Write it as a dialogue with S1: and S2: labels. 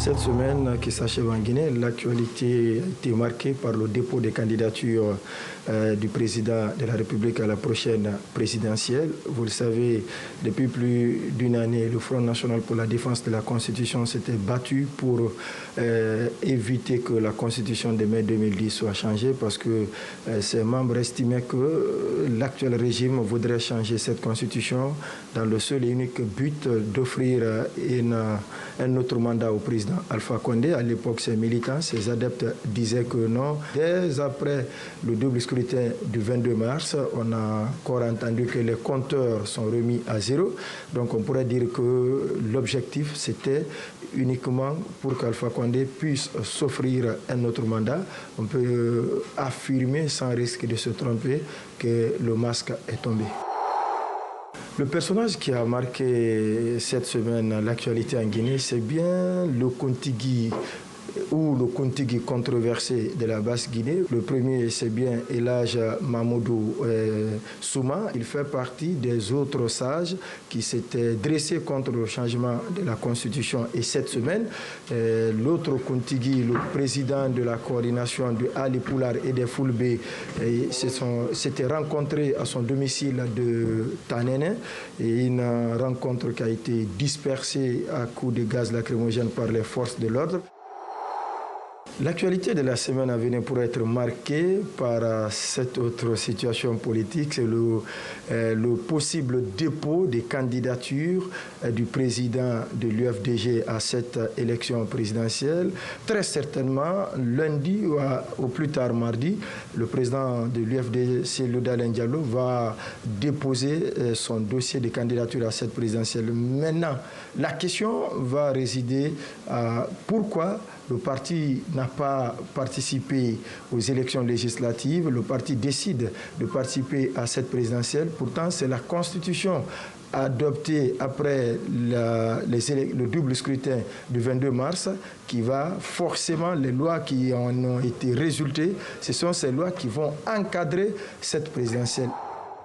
S1: Cette semaine qui s'achève en Guinée, l'actualité a été marquée par le dépôt des candidatures du président de la République à la prochaine présidentielle. Vous le savez, depuis plus d'une année, le Front national pour la défense de la Constitution s'était battu pour éviter que la Constitution de mai 2010 soit changée parce que ses membres estimaient que l'actuel régime voudrait changer cette Constitution dans le seul et unique but d'offrir un autre mandat au président Alpha Condé. À l'époque, ses militants, ses adeptes disaient que non. Dès après le double scrutin du 22 mars, on a encore entendu que les compteurs sont remis à zéro. Donc on pourrait dire que l'objectif, c'était uniquement pour qu'Alpha Condé puisse s'offrir un autre mandat. On peut affirmer sans risque de se tromper que le masque est tombé. Le personnage qui a marqué cette semaine l'actualité en Guinée, c'est bien le Kontigi ou le Kontigi controversé de la Basse-Guinée. Le premier, c'est bien El Hadj Mamadou Souma. Il fait partie des autres sages qui s'étaient dressés contre le changement de la Constitution. Et cette semaine, l'autre Kontigi, le président de la coordination de Ali Poular et des Fulbe, s'était rencontré à son domicile de Tanene. Et une rencontre qui a été dispersée à coups de gaz lacrymogène par les forces de l'ordre. L'actualité de la semaine à venir pourrait être marquée par cette autre situation politique, c'est le possible dépôt des candidatures du président de l'UFDG à cette élection présidentielle. Très certainement, lundi ou au plus tard mardi, le président de l'UFDG, Cellou Dalein Diallo, va déposer son dossier de candidature à cette présidentielle. Maintenant, la question va résider à pourquoi le parti n'a pas participé aux élections législatives. Le parti décide de participer à cette présidentielle. Pourtant, c'est la Constitution adoptée après le double scrutin du 22 mars qui va forcément, les lois qui en ont été résultées, ce sont ces lois qui vont encadrer cette présidentielle.